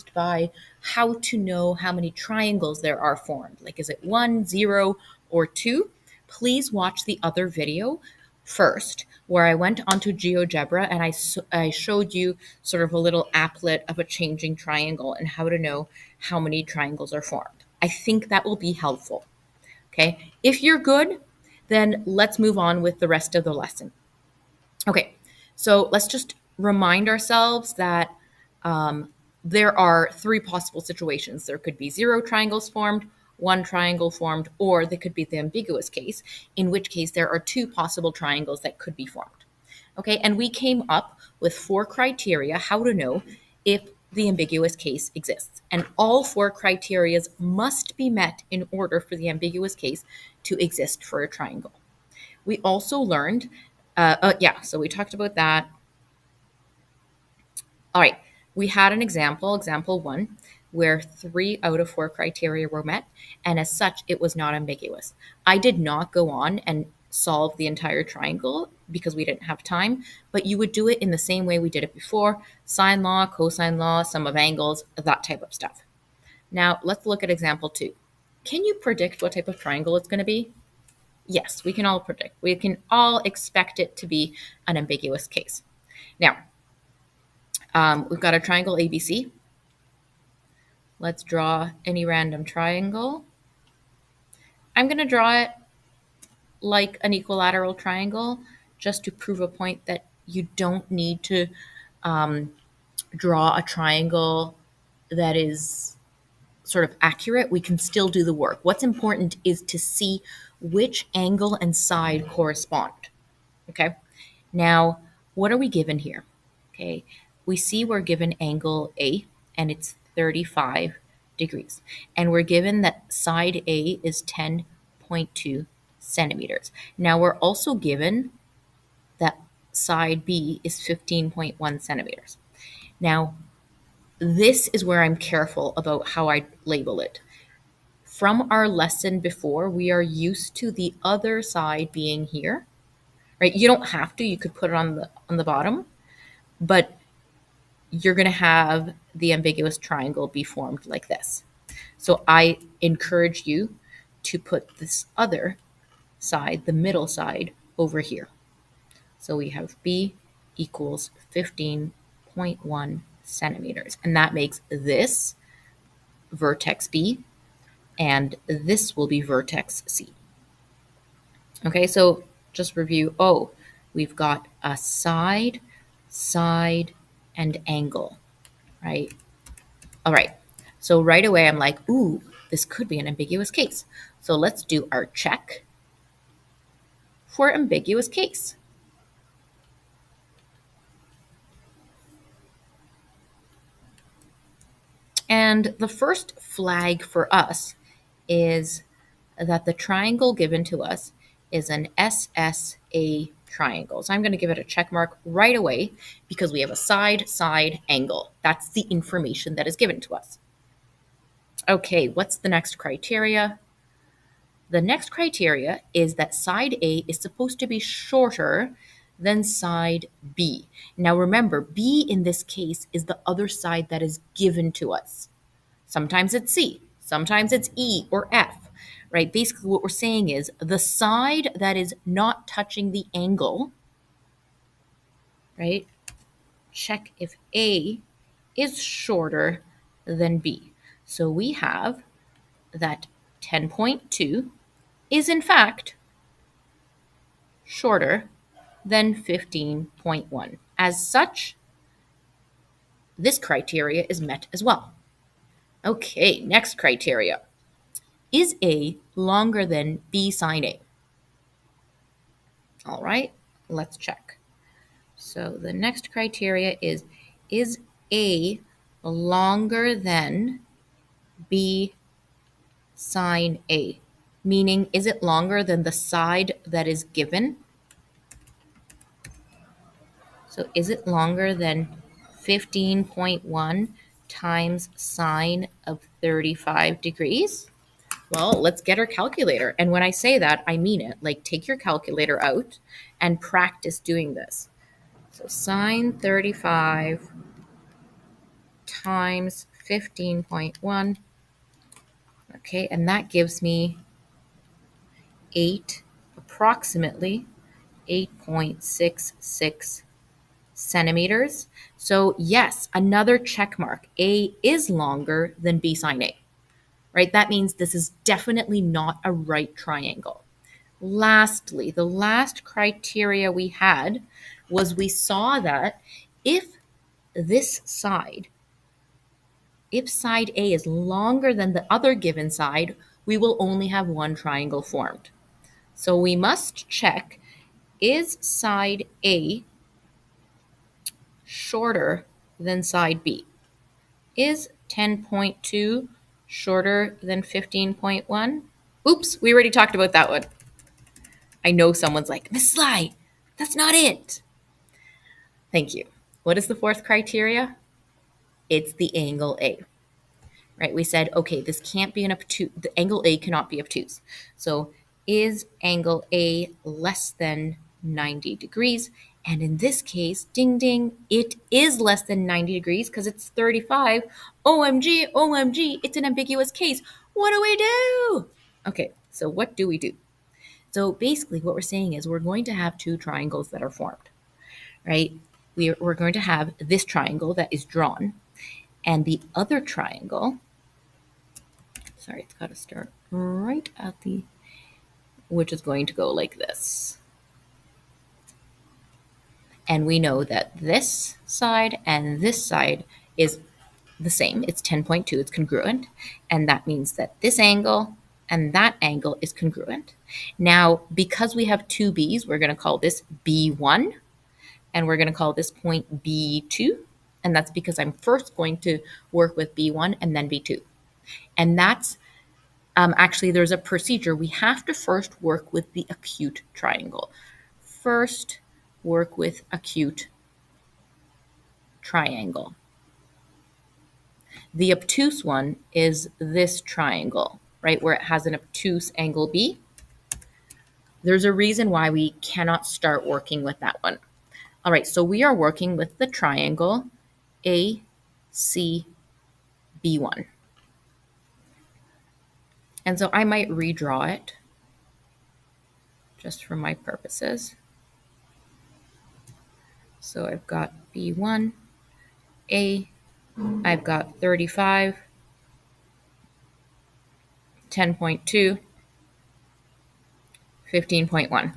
by how to know how many triangles there are formed. Like, is it 1, 0, or 2? Please watch the other video first, where I went onto GeoGebra and I showed you sort of a little applet of a changing triangle and how to know how many triangles are formed. I think that will be helpful. Okay, if you're good, then let's move on with the rest of the lesson. Okay, so let's just remind ourselves that there are three possible situations. There could be 0 triangles formed, 1 triangle formed, or there could be the ambiguous case, in which case there are 2 possible triangles that could be formed. Okay, and we came up with 4 criteria how to know if the ambiguous case exists. And all 4 criteria must be met in order for the ambiguous case to exist for a triangle. We also learned, so we talked about that. All right, we had an example 1, where 3 out of 4 criteria were met, and as such, it was not ambiguous. I did not go on and solve the entire triangle because we didn't have time, but you would do it in the same way we did it before: sine law, cosine law, sum of angles, that type of stuff. Now, let's look at example 2. Can you predict what type of triangle it's going to be? Yes, we can all predict. We can all expect it to be an ambiguous case. Now, we've got a triangle ABC. Let's draw any random triangle. I'm going to draw it like an equilateral triangle just to prove a point that you don't need to draw a triangle that is sort of accurate. We can still do the work. What's important is to see which angle and side correspond. Okay. Now, what are we given here? Okay. We see we're given angle A and it's 35 degrees. And we're given that side A is 10.2 centimeters. Now, we're also given that side B is 15.1 centimeters. Now, this is where I'm careful about how I label it. From our lesson before, we are used to the other side being here, right? You don't have to, you could put it on the bottom, but you're going to have the ambiguous triangle be formed like this. So I encourage you to put this other side, the middle side, over here. So we have B equals 15.1 centimeters. And that makes this vertex B, and this will be vertex C. Okay, so just review. Oh, we've got a side, and angle, right? All right, so right away I'm like, ooh, this could be an ambiguous case. So let's do our check for ambiguous case. And the first flag for us is that the triangle given to us is an SSA triangle. So I'm going to give it a check mark right away because we have a side angle. That's the information that is given to us. Okay, what's the next criteria? The next criteria is that side A is supposed to be shorter than side B. Now remember, B in this case is the other side that is given to us. Sometimes it's C, sometimes it's E or F, right? Basically what we're saying is the side that is not touching the angle, right? Check if A is shorter than B. So we have that 10.2 is in fact shorter than 15.1. As such, this criteria is met as well. Okay, next criteria. Is A longer than B sine A? All right, let's check. So the next criteria is A longer than B sine A? Meaning, is it longer than the side that is given? So is it longer than 15.1 times sine of 35 degrees? Well, let's get our calculator. And when I say that, I mean it. Like, take your calculator out and practice doing this. So sine 35 times 15.1. Okay, and that gives me approximately 8.66 centimeters. So yes, another check mark. A is longer than B sine A, right? That means this is definitely not a right triangle. Lastly, the last criteria we had was we saw that if this side, if side A is longer than the other given side, we will only have one triangle formed. So we must check, is side A shorter than side B? Is 10.2 shorter than 15.1? Oops, we already talked about that one. I know someone's like, Miss Sly, that's not it. Thank you. What is the fourth criteria? It's the angle A, right? We said, okay, this can't be an obtuse, the angle A cannot be obtuse. So is angle A less than 90 degrees? And in this case, ding, ding, it is less than 90 degrees because it's 35. OMG, OMG, it's an ambiguous case. What do we do? Okay, so what do we do? So basically what we're saying is we're going to have two triangles that are formed, right? We're going to have this triangle that is drawn and the other triangle, sorry, it's got to start right at the, which is going to go like this. And we know that this side and this side is the same. It's 10.2, it's congruent. And that means that this angle and that angle is congruent. Now, because we have two B's, we're going to call this B1 and we're going to call this point B2. And that's because I'm first going to work with B1 and then B2. And that's actually, there's a procedure. We have to first work with the acute triangle. First, work with acute triangle. The obtuse one is this triangle, right, where it has an obtuse angle B. There's a reason why we cannot start working with that one. All right, so we are working with the triangle ACB1. And so I might redraw it just for my purposes. So I've got B1, A, I've got 35, 10.2, 15.1.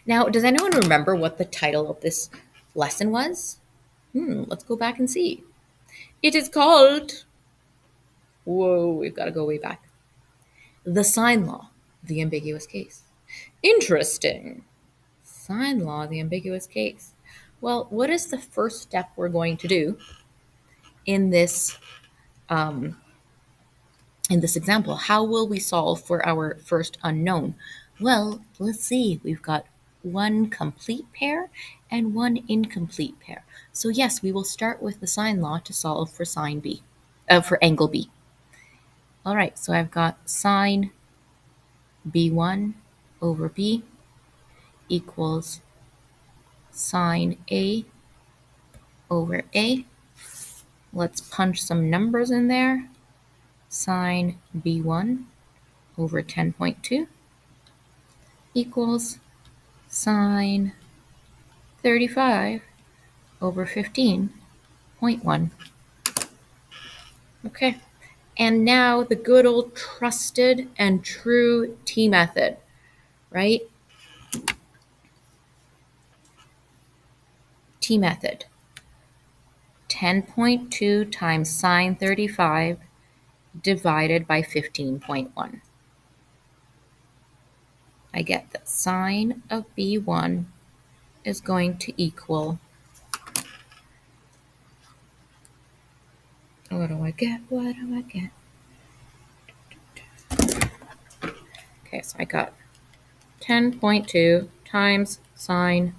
Now, does anyone remember what the title of this lesson was? Let's go back and see. It is called, whoa, we've got to go way back. The sign law, the ambiguous case. Interesting. Sign law, the ambiguous case. Well, what is the first step we're going to do in this example? How will we solve for our first unknown? Well, let's see. We've got one complete pair and one incomplete pair. So yes, we will start with the sign law to solve for sine B, for angle B. All right, so I've got sine B1 over B equals sine A over A. Let's punch some numbers in there. Sine B1 over 10.2 equals sine 35 over 15.1. Okay, and now the good old trusted and true T method, right? T method. 10.2 times sine 35 divided by 15.1. I get that sine of B1 is going to equal, what do I get? Okay, so I got 10.2 times sine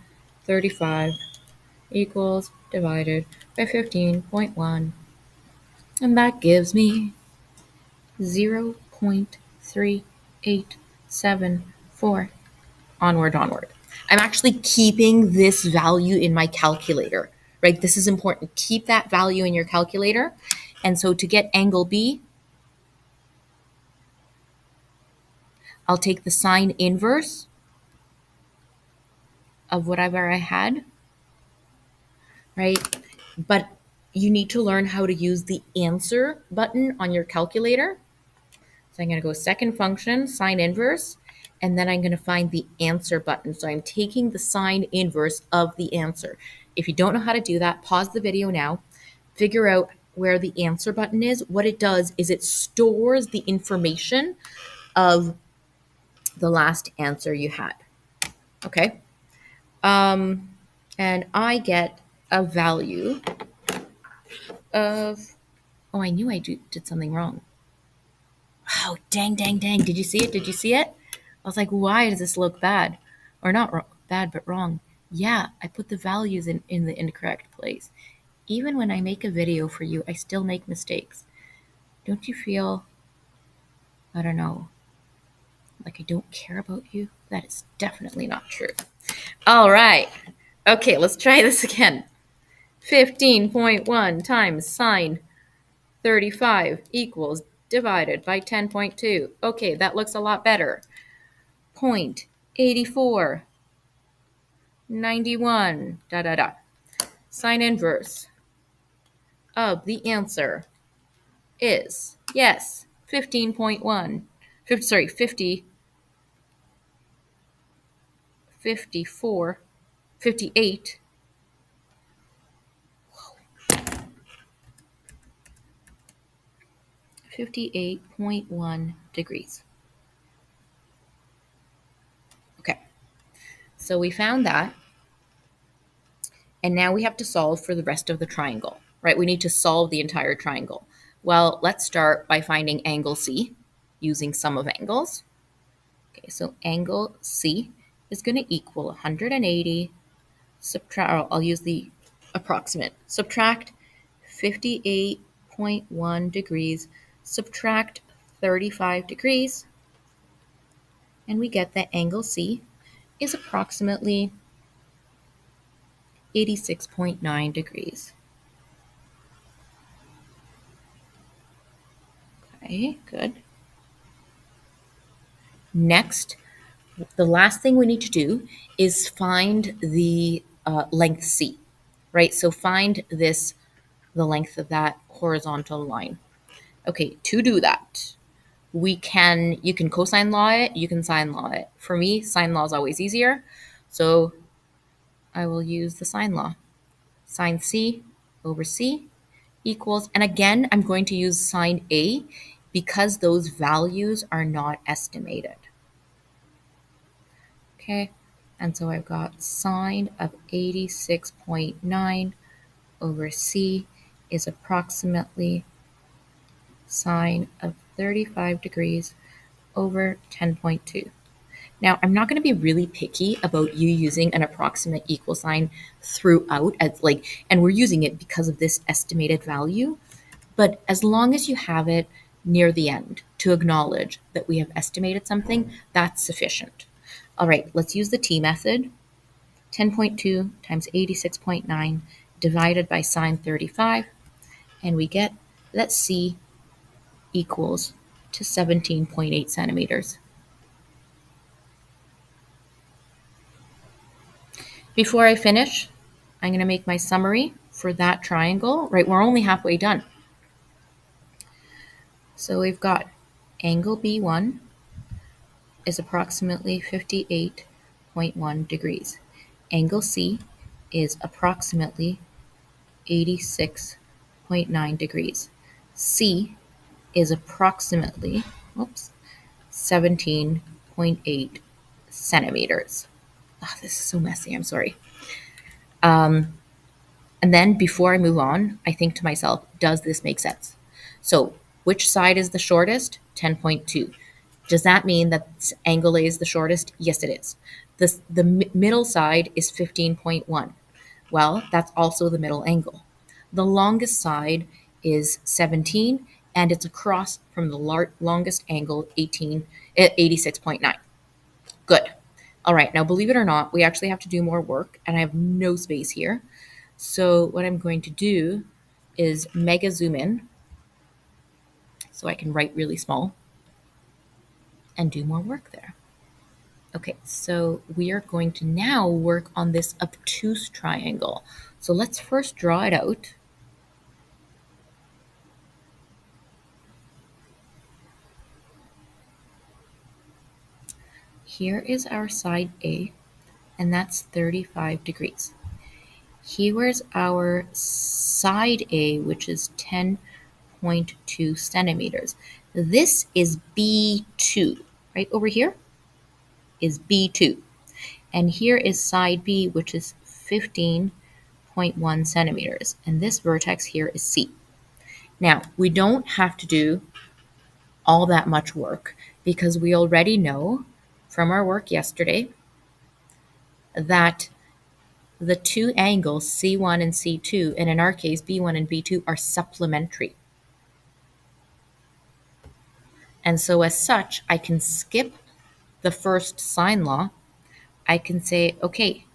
35 equals divided by 15.1. And that gives me 0.3874. Onward. I'm actually keeping this value in my calculator, right? This is important. Keep that value in your calculator. And so to get angle B, I'll take the sine inverse of whatever I had, right? But you need to learn how to use the answer button on your calculator. So I'm going to go second function, sine inverse, and then I'm going to find the answer button. So I'm taking the sine inverse of the answer. If you don't know how to do that, pause the video now, figure out where the answer button is. What it does is it stores the information of the last answer you had. Okay? And I get a value of, oh, I knew I did something wrong. Oh, dang. Did you see it? Did you see it? I was like, why does this look bad? Or not bad, but wrong. Yeah, I put the values in the incorrect place. Even when I make a video for you, I still make mistakes. Don't you feel, I don't know, like I don't care about you? That is definitely not true. All right. Okay, let's try this again. 15.1 times sine 35 equals divided by 10.2. Okay, that looks a lot better. 0.84, 91, Sine inverse of the answer is, yes, 15.1, 50, 54, 58, 58.1 degrees. Okay, so we found that. And now we have to solve for the rest of the triangle, right? We need to solve the entire triangle. Well, let's start by finding angle C using sum of angles. Okay, so angle C is going to equal 180, I'll use the approximate, subtract 58.1 degrees, subtract 35 degrees, and we get that angle C is approximately 86.9 degrees. Okay, good. Next, the last thing we need to do is find the length C, right? So find the length of that horizontal line. Okay, to do that, you can cosine law it, you can sine law it. For me, sine law is always easier, so I will use the sine law. Sine C over C equals, and again, I'm going to use sine A because those values are not estimated. Okay, and so I've got sine of 86.9 over C is approximately sine of 35 degrees over 10.2. Now, I'm not going to be really picky about you using an approximate equal sign throughout, and we're using it because of this estimated value. But as long as you have it near the end to acknowledge that we have estimated something, that's sufficient. All right, let's use the T method. 10.2 times 86.9 divided by sine 35, and we get that C equals to 17.8 centimeters. Before I finish, I'm going to make my summary for that triangle. Right, we're only halfway done. So we've got angle B1 is approximately 58.1 degrees. Angle C is approximately 86.9 degrees. C is approximately 17.8 centimeters. Oh, this is so messy. I'm sorry. And then before I move on, I think to myself, does this make sense? So which side is the shortest? 10.2. Does that mean that angle A is the shortest? Yes, it is. The middle side is 15.1. Well, that's also the middle angle. The longest side is 17, and it's across from the longest angle, 86.9. Good. All right, now believe it or not, we actually have to do more work, and I have no space here. So what I'm going to do is mega zoom in so I can write really small and do more work there. Okay, so we are going to now work on this obtuse triangle. So let's first draw it out. Here is our side A, and that's 35 degrees. Here is our side A, which is 10.2 centimeters. This is B2, right over here is B2. And here is side B, which is 15.1 centimeters. And this vertex here is C. Now, we don't have to do all that much work because we already know from our work yesterday that the two angles C1 and C2, and in our case B1 and B2, are supplementary. And so as such, I can skip the first sine law. I can say, okay,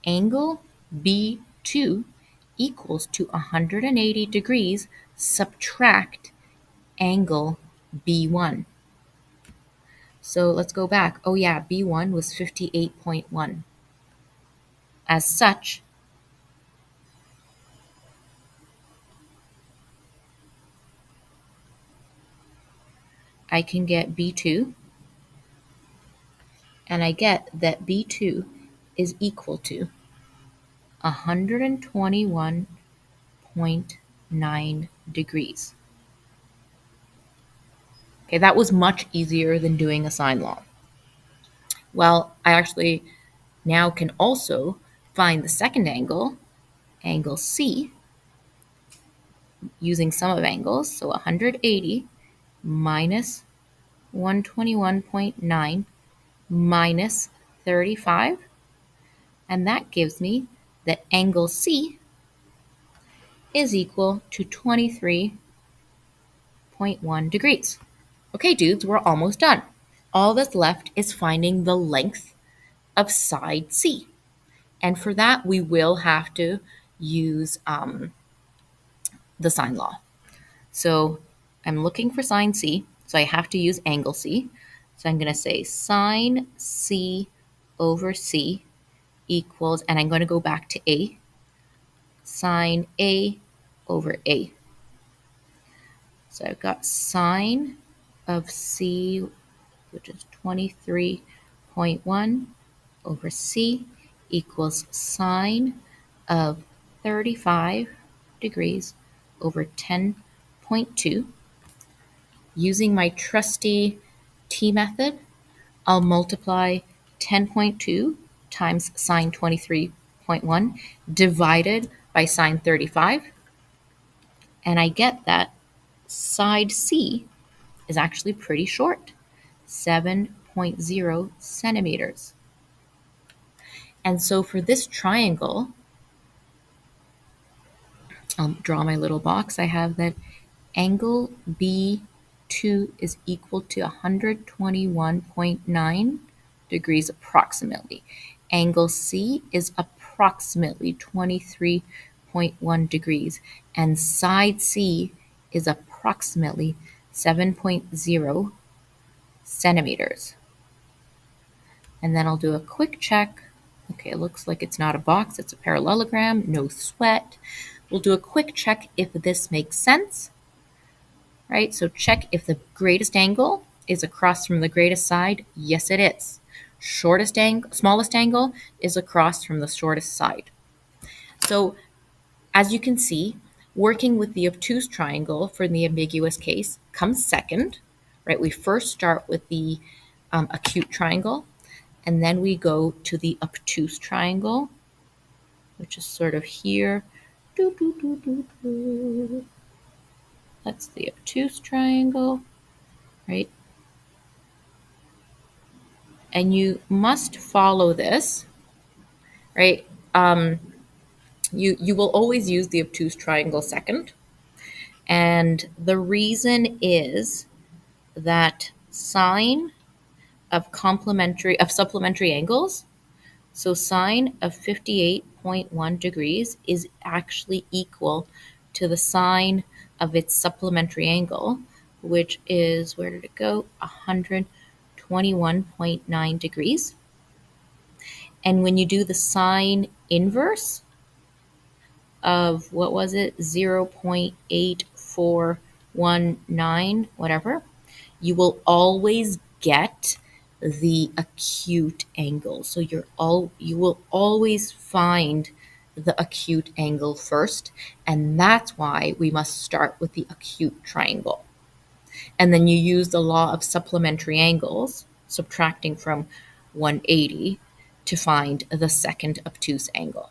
angle B2 equals to 180 degrees, subtract angle B1. So let's go back. Oh yeah, B1 was 58.1. As such, I can get B2, and I get that B2 is equal to 121.9 degrees. Okay, that was much easier than doing a sine law. Well, I actually now can also find the second angle, angle C, using sum of angles. So 180 minus 121.9 minus 35. And that gives me that angle C is equal to 23.1 degrees. Okay, dudes, we're almost done. All that's left is finding the length of side C. And for that, we will have to use the sine law. So I'm looking for sine C, so I have to use angle C. So I'm going to say sine C over C equals, and I'm going to go back to A, sine A over A. So I've got sine of C, which is 23.1 over C equals sine of 35 degrees over 10.2. Using my trusty T method, I'll multiply 10.2 times sine 23.1 divided by sine 35, and I get that side C is actually pretty short, 7.0 centimeters. And so for this triangle, I'll draw my little box. I have that angle B2 is equal to 121.9 degrees approximately. Angle C is approximately 23.1 degrees, and side C is approximately 7.0 centimeters. And then I'll do a quick check. Okay, it looks like it's not a box, it's a parallelogram, no sweat. We'll do a quick check if this makes sense, right? So check if the greatest angle is across from the greatest side. Yes, it is. Smallest angle is across from the shortest side. So as you can see, working with the obtuse triangle for the ambiguous case comes second, right? We first start with the acute triangle, and then we go to the obtuse triangle, which is sort of here. That's the obtuse triangle, right? And you must follow this, right? You will always use the obtuse triangle second. And the reason is that sine of supplementary angles, so sine of 58.1 degrees is actually equal to the sine of its supplementary angle, which is, where did it go? 121.9 degrees. And when you do the sine inverse of, what was it, 0.8419, whatever, you will always get the acute angle. So you will always find the acute angle first, and that's why we must start with the acute triangle. And then you use the law of supplementary angles, subtracting from 180 to find the second obtuse angle.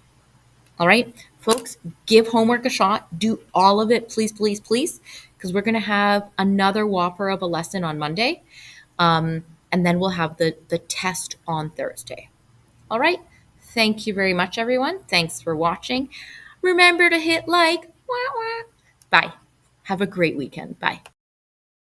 All right, folks, give homework a shot. Do all of it, please, please, please, because we're going to have another whopper of a lesson on Monday. And then we'll have the test on Thursday. All right. Thank you very much, everyone. Thanks for watching. Remember to hit like. Wah, wah. Bye. Have a great weekend. Bye.